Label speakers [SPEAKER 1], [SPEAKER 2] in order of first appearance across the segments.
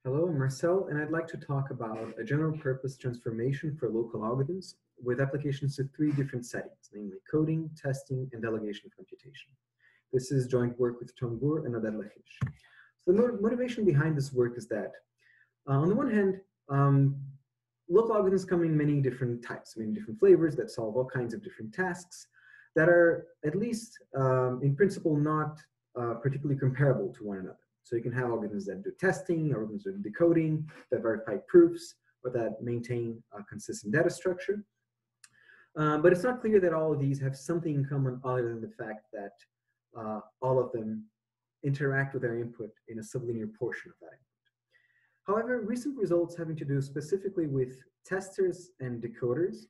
[SPEAKER 1] Hello, I'm Marcel, and I'd like to talk about a general purpose transformation for local algorithms with applications to three different settings, namely coding, testing, and delegation computation. This is joint work with Tom Boer and Dall'Agnol. So the motivation behind this work is that, on the one hand, local algorithms come in many different types, many different flavors that solve all kinds of different tasks that are, at least in principle, not particularly comparable to one another. So you can have algorithms that do testing, algorithms that do decoding, that verify proofs, or that maintain a consistent data structure. But it's not clear that all of these have something in common other than the fact that all of them interact with their input in a sublinear portion of that input. However, recent results having to do specifically with testers and decoders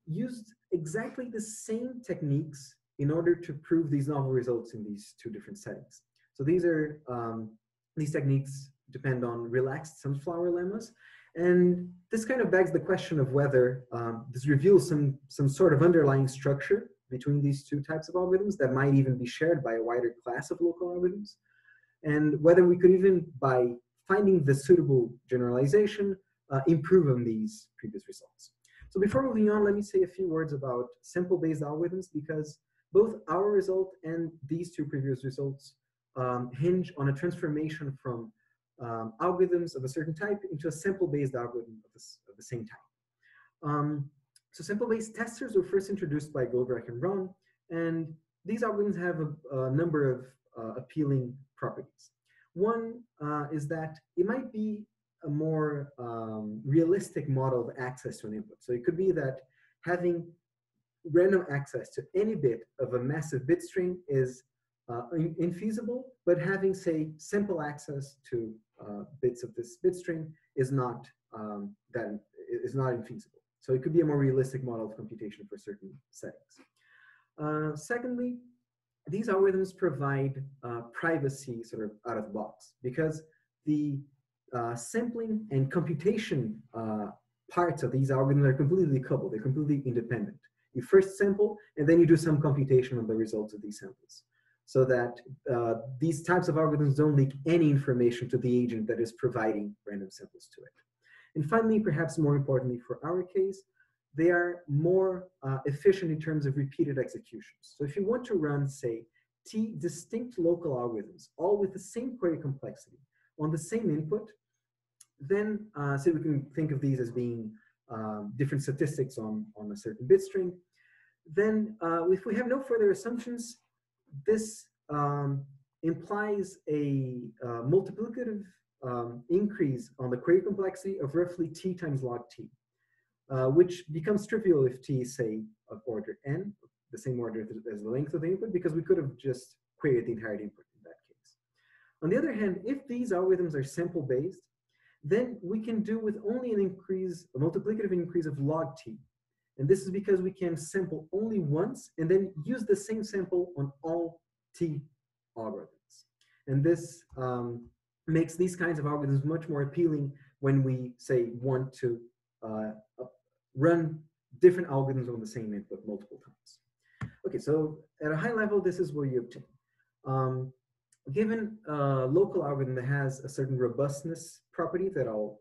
[SPEAKER 1] used exactly the same techniques in order to prove these novel results in these two different settings. So these techniques depend on relaxed sunflower lemmas, and this kind of begs the question of whether this reveals some sort of underlying structure between these two types of algorithms that might even be shared by a wider class of local algorithms, and whether we could even, by finding the suitable generalization, improve on these previous results. So before moving on, let me say a few words about sample-based algorithms, because both our result and these two previous results hinge on a transformation from algorithms of a certain type into a sample-based algorithm of the same type. So sample-based testers were first introduced by Goldreich and Braun, and these algorithms have a number of appealing properties. One is that it might be a more realistic model of access to an input. So it could be that having random access to any bit of a massive bit string is infeasible, but having, say, simple access to bits of this bit string is not infeasible. So it could be a more realistic model of computation for certain settings. Secondly, these algorithms provide privacy sort of out of the box, because the sampling and computation parts of these algorithms are completely coupled. They're completely independent. You first sample, and then you do some computation on the results of these samples, so that these types of algorithms don't leak any information to the agent that is providing random samples to it. And finally, perhaps more importantly for our case, they are more efficient in terms of repeated executions. So if you want to run, say, T distinct local algorithms, all with the same query complexity on the same input, then say we can think of these as being different statistics on a certain bit string. Then if we have no further assumptions, this implies a multiplicative increase on the query complexity of roughly T times log T, which becomes trivial if T is, say, of order n, the same order as the length of the input, because we could have just queried the entire input in that case. On the other hand, if these algorithms are sample-based, then we can do with only an increase, a multiplicative increase of log T. And this is because we can sample only once and then use the same sample on all T algorithms. And this makes these kinds of algorithms much more appealing when we, say, want to run different algorithms on the same input multiple times. Okay, so at a high level, this is what you obtain. Given a local algorithm that has a certain robustness property that I'll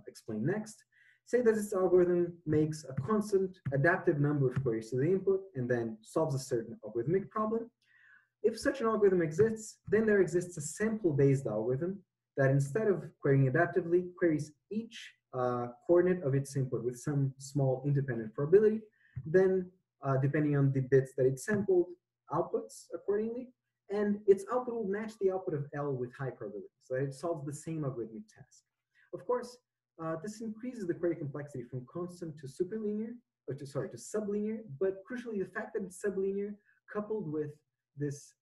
[SPEAKER 1] explain next, say that this algorithm makes a constant adaptive number of queries to the input and then solves a certain algorithmic problem. If such an algorithm exists, then there exists a sample-based algorithm that, instead of querying adaptively, queries each coordinate of its input with some small independent probability, then depending on the bits that it sampled, outputs accordingly, and its output will match the output of L with high probability, so that it solves the same algorithmic task. Of course, this increases the query complexity from constant to superlinear, or to sublinear, but crucially, the fact that it's sublinear, coupled with this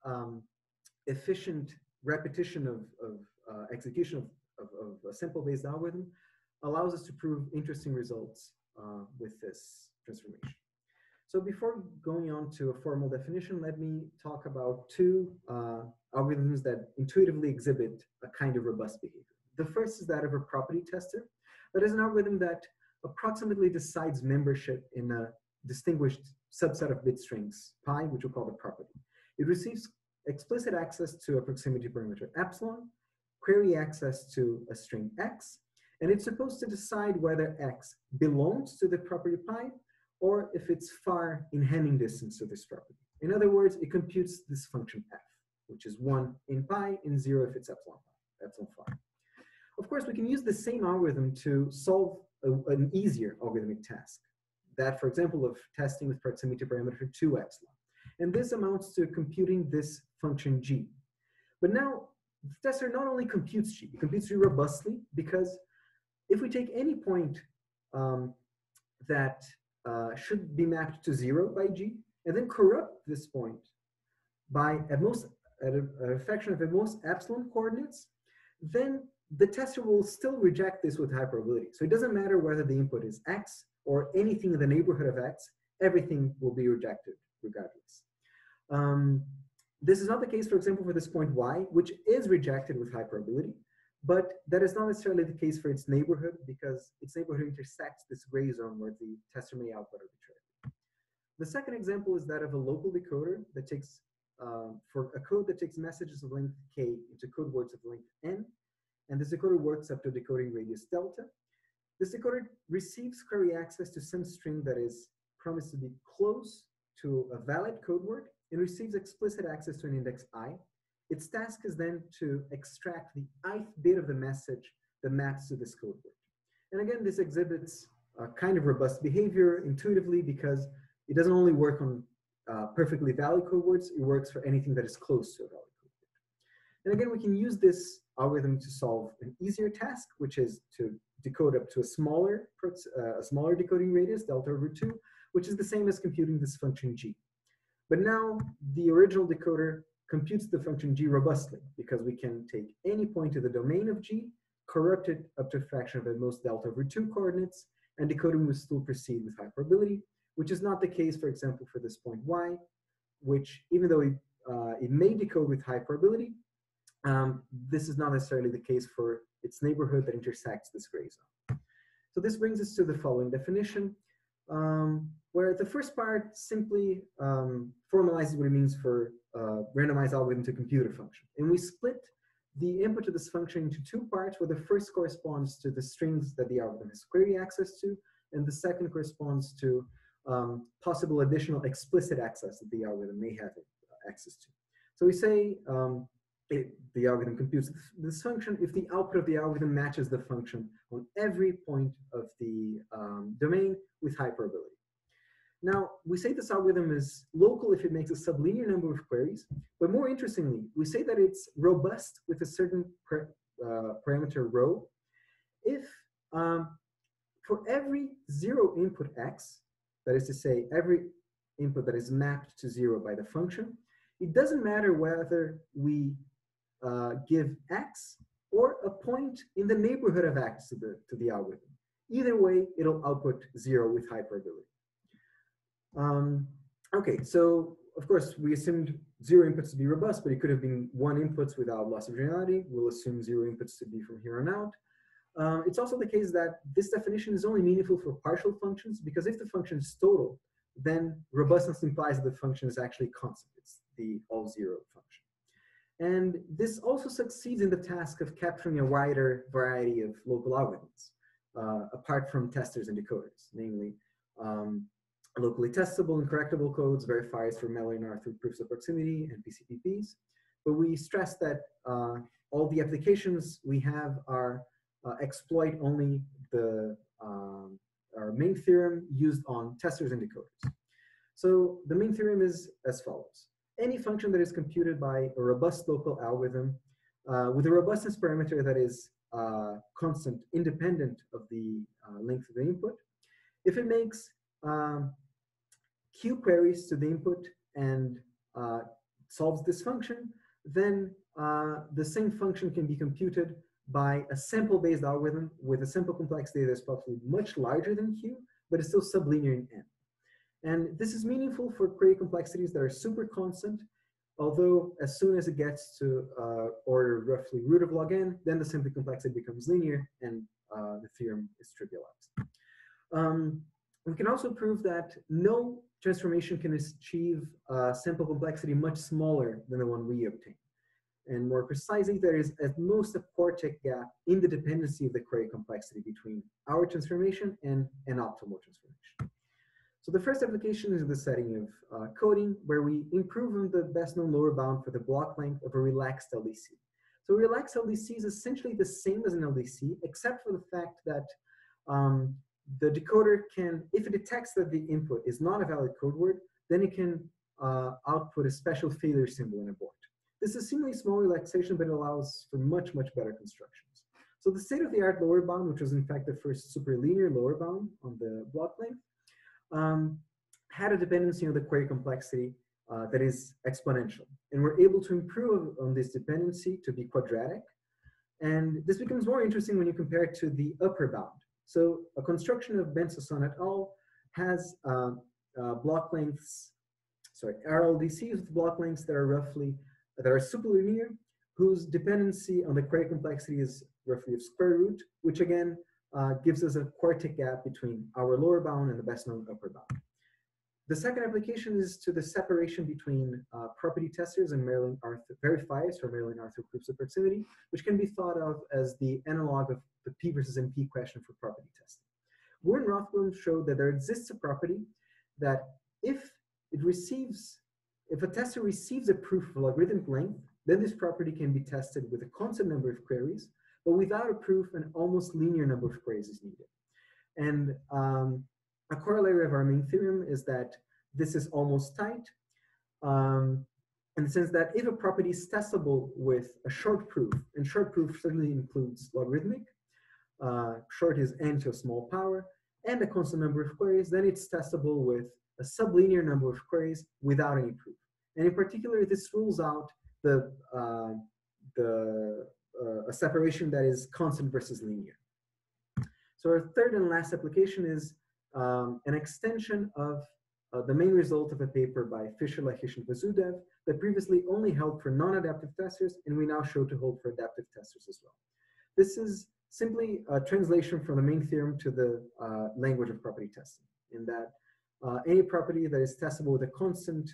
[SPEAKER 1] efficient repetition of execution of a sample-based algorithm, allows us to prove interesting results with this transformation. So before going on to a formal definition, let me talk about two algorithms that intuitively exhibit a kind of robust behavior. The first is that of a property tester. That is an algorithm that approximately decides membership in a distinguished subset of bit strings, pi, which we'll call the property. It receives explicit access to a proximity parameter epsilon, query access to a string x, and it's supposed to decide whether x belongs to the property pi or if it's far in Hamming distance to this property. In other words, it computes this function f, which is 1 in pi and 0 if it's epsilon far. Of course, we can use the same algorithm to solve an easier algorithmic task. That, for example, of testing with proximity parameter 2 epsilon. And this amounts to computing this function g. But now, the tester not only computes g, it computes g robustly, because if we take any point that should be mapped to 0 by g, and then corrupt this point by a fraction of at most epsilon coordinates, then the tester will still reject this with high probability. So it doesn't matter whether the input is x or anything in the neighborhood of x, everything will be rejected regardless. This is not the case, for example, for this point y, which is rejected with high probability, but that is not necessarily the case for its neighborhood, because its neighborhood intersects this gray zone where the tester may output arbitrarily. The second example is that of a local decoder that takes, for a code that takes messages of length k into code words of length n, and this decoder works up to decoding radius delta. This decoder receives query access to some string that is promised to be close to a valid code word and receives explicit access to an index I. Its task is then to extract the ith bit of the message that maps to this code word. And again, this exhibits a kind of robust behavior intuitively, because it doesn't only work on perfectly valid code words, it works for anything that is close to a valid code word. And again, we can use this algorithm to solve an easier task, which is to decode up to a smaller decoding radius, delta over 2, which is the same as computing this function g. But now the original decoder computes the function g robustly, because we can take any point in the domain of g, corrupt it up to a fraction of at most delta over 2 coordinates, and decoding will still proceed with high probability, which is not the case, for example, for this point y, which even though it may decode with high probability, this is not necessarily the case for its neighborhood that intersects this gray zone. So this brings us to the following definition, where the first part simply formalizes what it means for randomized algorithm to compute a function. And we split the input to this function into 2 parts, where the first corresponds to the strings that the algorithm has query access to, and the second corresponds to possible additional explicit access that the algorithm may have access to. So we say the algorithm computes this function if the output of the algorithm matches the function on every point of the domain with high probability. Now, we say this algorithm is local if it makes a sublinear number of queries, but more interestingly, we say that it's robust with a certain parameter rho if for every 0 input x, that is to say, every input that is mapped to 0 by the function, it doesn't matter whether we give x or a point in the neighborhood of x to the algorithm. Either way, it'll output 0 with high probability. Okay, so of course we assumed 0 inputs to be robust, but it could have been 1 inputs without loss of generality. We'll assume 0 inputs to be from here on out. It's also the case that this definition is only meaningful for partial functions, because if the function is total, then robustness implies that the function is actually constant. It's the all 0 function. And this also succeeds in the task of capturing a wider variety of local algorithms, apart from testers and decoders, namely locally testable and correctable codes, verifiers for mallinear through proofs of proximity and PCPPs. But we stress that all the applications we have are exploit only our main theorem used on testers and decoders. So the main theorem is as follows. Any function that is computed by a robust local algorithm with a robustness parameter that is constant independent of the length of the input, if it makes q queries to the input and solves this function, then the same function can be computed by a sample-based algorithm with a sample complexity that is probably much larger than q, but is still sublinear in n. And this is meaningful for query complexities that are super constant, although as soon as it gets to order roughly root of log n, then the sample complexity becomes linear and the theorem is trivialized. We can also prove that no transformation can achieve a sample complexity much smaller than the one we obtain. and more precisely, there is at most a quartic gap in the dependency of the query complexity between our transformation and an optimal transformation. So the first application is the setting of coding, where we improve on the best known lower bound for the block length of a relaxed LDC. So relaxed LDC is essentially the same as an LDC, except for the fact that the decoder can, if it detects that the input is not a valid code word, then it can output a special failure symbol in a board. This is a seemingly small relaxation, but it allows for much, much better constructions. So the state-of-the-art lower bound, which was in fact the first superlinear lower bound on the block length, had a dependency on the query complexity that is exponential. And we're able to improve on this dependency to be quadratic. And this becomes more interesting when you compare it to the upper bound. So a construction of Ben-Sasson et al. Has block lengths, RLDCs with block lengths that are superlinear, whose dependency on the query complexity is roughly of square root, which again gives us a quartic gap between our lower bound and the best known upper bound. The second application is to the separation between property testers and Marilyn verifiers for Marilyn Arthur proofs of proximity, which can be thought of as the analog of the P versus NP question for property testing. Goor and Rothblum showed that there exists a property that if a tester receives a proof of logarithmic length, then this property can be tested with a constant number of queries, but without a proof, an almost linear number of queries is needed. And a corollary of our main theorem is that this is almost tight, in the sense that if a property is testable with a short proof, and short proof certainly includes logarithmic, short is n to a small power, and a constant number of queries, then it's testable with a sublinear number of queries without any proof. And in particular, this rules out a separation that is constant versus linear. So our third and last application is an extension of the main result of a paper by Fisher, Lachish, and Vasudev that previously only held for non-adaptive testers, and we now show to hold for adaptive testers as well. This is simply a translation from the main theorem to the language of property testing, in that any property that is testable with a constant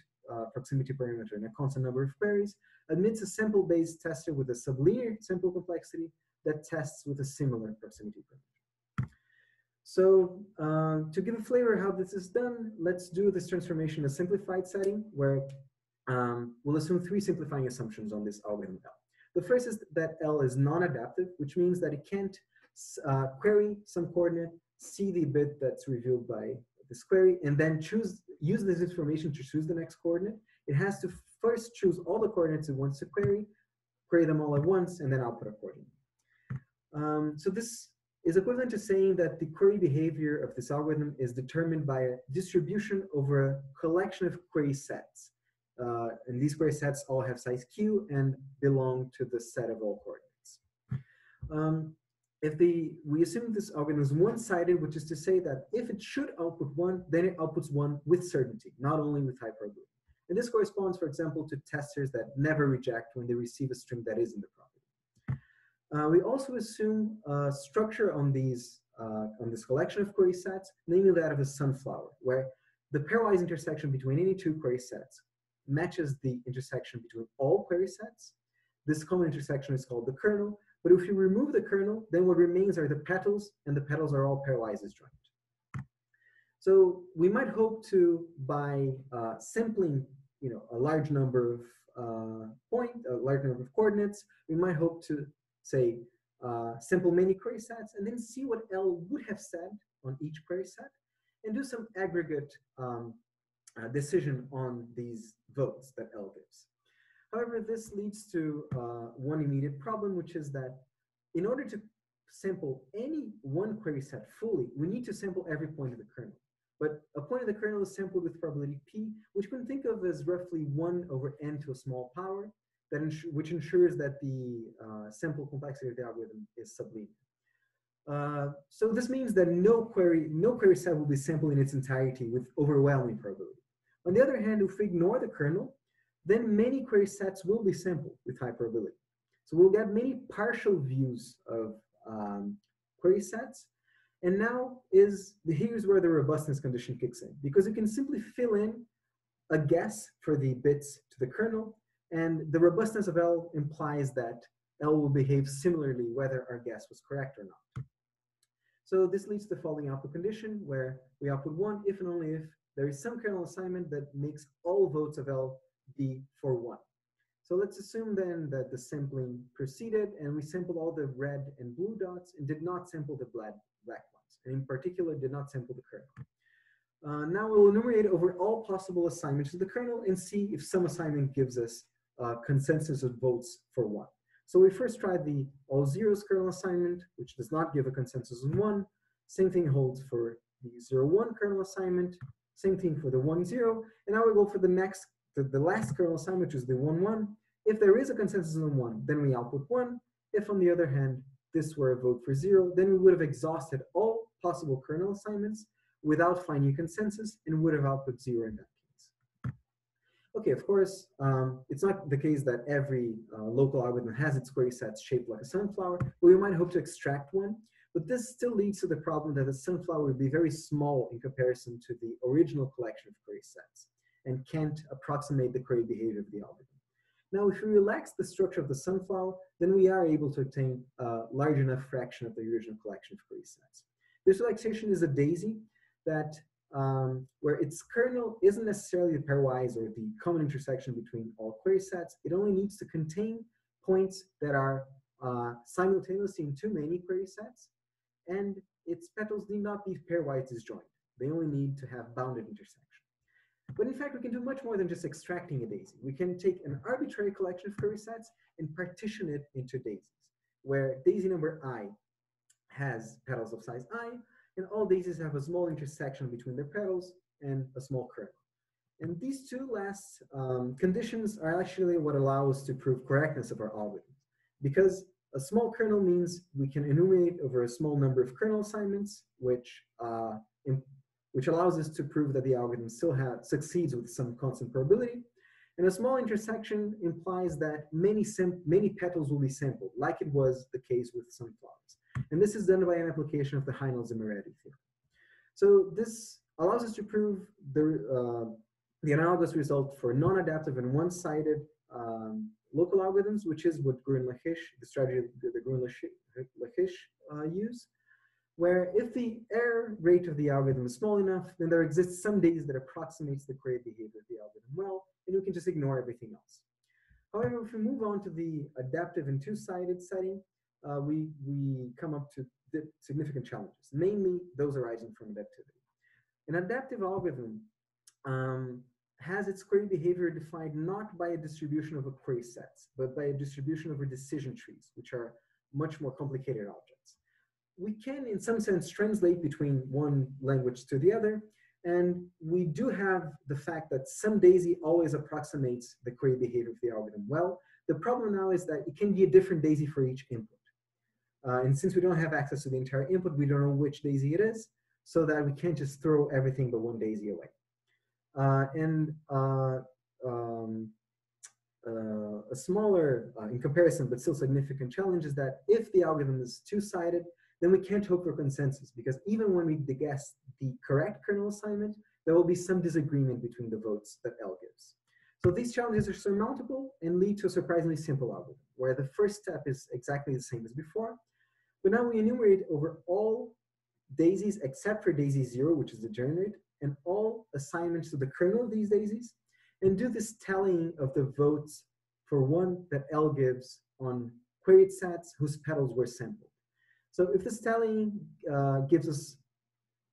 [SPEAKER 1] proximity parameter and a constant number of queries admits a sample-based tester with a sublinear sample complexity that tests with a similar proximity parameter. So to give a flavor of how this is done, let's do this transformation in a simplified setting where we'll assume three simplifying assumptions on this algorithm L. The first is that L is non-adaptive, which means that it can't query some coordinate, see the bit that's revealed by this query, and then use this information to choose the next coordinate. It has to first choose all the coordinates it wants to query them all at once, and then output a coordinate. So this is equivalent to saying that the query behavior of this algorithm is determined by a distribution over a collection of query sets. And these query sets all have size q and belong to the set of all coordinates. We assume this algorithm is one-sided, which is to say that if it should output 1, then it outputs 1 with certainty, not only with high probability. And this corresponds, for example, to testers that never reject when they receive a string that is in the property. We also assume a structure on this collection of query sets, namely that of a sunflower, where the pairwise intersection between any two query sets matches the intersection between all query sets. This common intersection is called the kernel. But if you remove the kernel, then what remains are the petals, and the petals are all pairwise disjoint. So we might hope to, by sampling, a large number of coordinates, we might hope to say sample many query sets and then see what L would have said on each query set, and do some aggregate decision on these votes that L gives. However, this leads to one immediate problem, which is that in order to sample any one query set fully, we need to sample every point of the kernel. But a point of the kernel is sampled with probability p, which we can think of as roughly 1 over n to a small power, which ensures that the sample complexity of the algorithm is sublinear. So this means that no query set will be sampled in its entirety with overwhelming probability. On the other hand, if we ignore the kernel, then many query sets will be sampled with high probability. So we'll get many partial views of query sets. And now here's where the robustness condition kicks in, because you can simply fill in a guess for the bits to the kernel And the robustness of L implies that L will behave similarly whether our guess was correct or not. So this leads to the following output condition, where we output 1 if and only if there is some kernel assignment that makes all votes of L be for 1. So let's assume then that the sampling proceeded and we sampled all the red and blue dots and did not sample the black ones, and in particular did not sample the kernel. Now we'll enumerate over all possible assignments to the kernel and see if some assignment gives us consensus of votes for 1. So we first tried the all zeros kernel assignment, which does not give a consensus of 1. Same thing holds for the 0-1 kernel assignment. Same thing for the 1-0. And now we go for the last kernel assignment, which is the 1-1. If there is a consensus on 1, then we output 1. If on the other hand, this were a vote for 0, then we would have exhausted all possible kernel assignments without finding a consensus and would have output 0 in that case. Okay, of course, it's not the case that every local algorithm has its query sets shaped like a sunflower, but we might hope to extract one. But this still leads to the problem that the sunflower would be very small in comparison to the original collection of query sets and can't approximate the query behavior of the algorithm. Now, if we relax the structure of the sunflower, then we are able to obtain a large enough fraction of the original collection of query sets. This relaxation is a daisy that where its kernel isn't necessarily the pairwise or the common intersection between all query sets. It only needs to contain points that are simultaneously in too many query sets, and its petals need not be pairwise disjoint. They only need to have bounded intersection. But in fact, we can do much more than just extracting a daisy. We can take an arbitrary collection of query sets and partition it into daisies, where daisy number I has petals of size I, and all daisies have a small intersection between their petals and a small kernel. And these two last conditions are actually what allow us to prove correctness of our algorithm. Because a small kernel means we can enumerate over a small number of kernel assignments, which allows us to prove that the algorithm still succeeds with some constant probability. And a small intersection implies that many petals will be sampled, like it was the case with sunflowers. And this is done by an application of the Heinel-Zimmererdi theorem. So this allows us to prove the analogous result for non-adaptive and one-sided local algorithms, which is what Gruen-Lachish, the strategy that the Gruen-Lachish use, where if the error rate of the algorithm is small enough, then there exists some daisy that approximates the query behavior of the algorithm well, and we can just ignore everything else. However, if we move on to the adaptive and two-sided setting, we come up to significant challenges, mainly those arising from adaptivity. An adaptive algorithm has its query behavior defined not by a distribution over query sets, but by a distribution over decision trees, which are much more complicated objects. We can, in some sense, translate between one language to the other, and we do have the fact that some daisy always approximates the query behavior of the algorithm well. The problem now is that it can be a different daisy for each input. And since we don't have access to the entire input, we don't know which daisy it is, so that we can't just throw everything but one daisy away. A smaller, in comparison, but still significant challenge is that if the algorithm is two-sided, then we can't hope for consensus, because even when we guess the correct kernel assignment, there will be some disagreement between the votes that L gives. So these challenges are surmountable and lead to a surprisingly simple algorithm, where the first step is exactly the same as before. But now we enumerate over all daisies except for daisy 0, which is degenerate, and all assignments to the kernel of these daisies, and do this tallying of the votes for one that L gives on queried sets whose petals were sampled. So if this tallying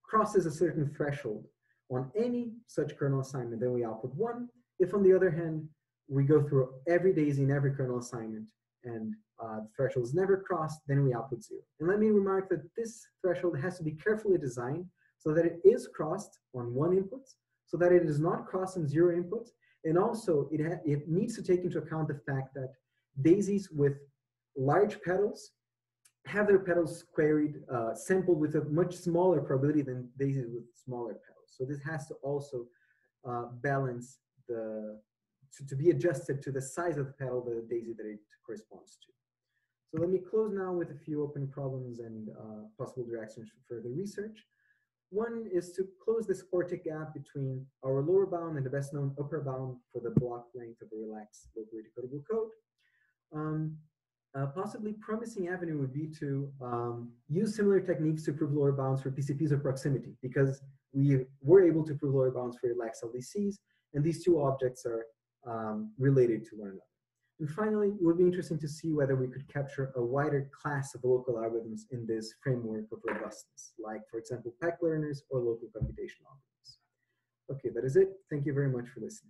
[SPEAKER 1] crosses a certain threshold on any such kernel assignment, then we output 1. If on the other hand, we go through every daisy in every kernel assignment and the threshold is never crossed, then we output 0. And let me remark that this threshold has to be carefully designed so that it is crossed on 1 input, so that it is not crossed on 0 inputs. And also it needs to take into account the fact that daisies with large petals have their petals queried, sampled with a much smaller probability than daisies with smaller petals. So this has to also balance to be adjusted to the size of the petal, the daisy that it corresponds to. So let me close now with a few open problems and possible directions for further research. One is to close this quartic gap between our lower bound and the best known upper bound for the block length of a relaxed locally decodable code. A possibly promising avenue would be to use similar techniques to prove lower bounds for PCPs of proximity, because we were able to prove lower bounds for relaxed LDCs, and these two objects are related to one another. And finally, it would be interesting to see whether we could capture a wider class of local algorithms in this framework of robustness, like, for example, PEC learners or local computation algorithms. Okay, that is it. Thank you very much for listening.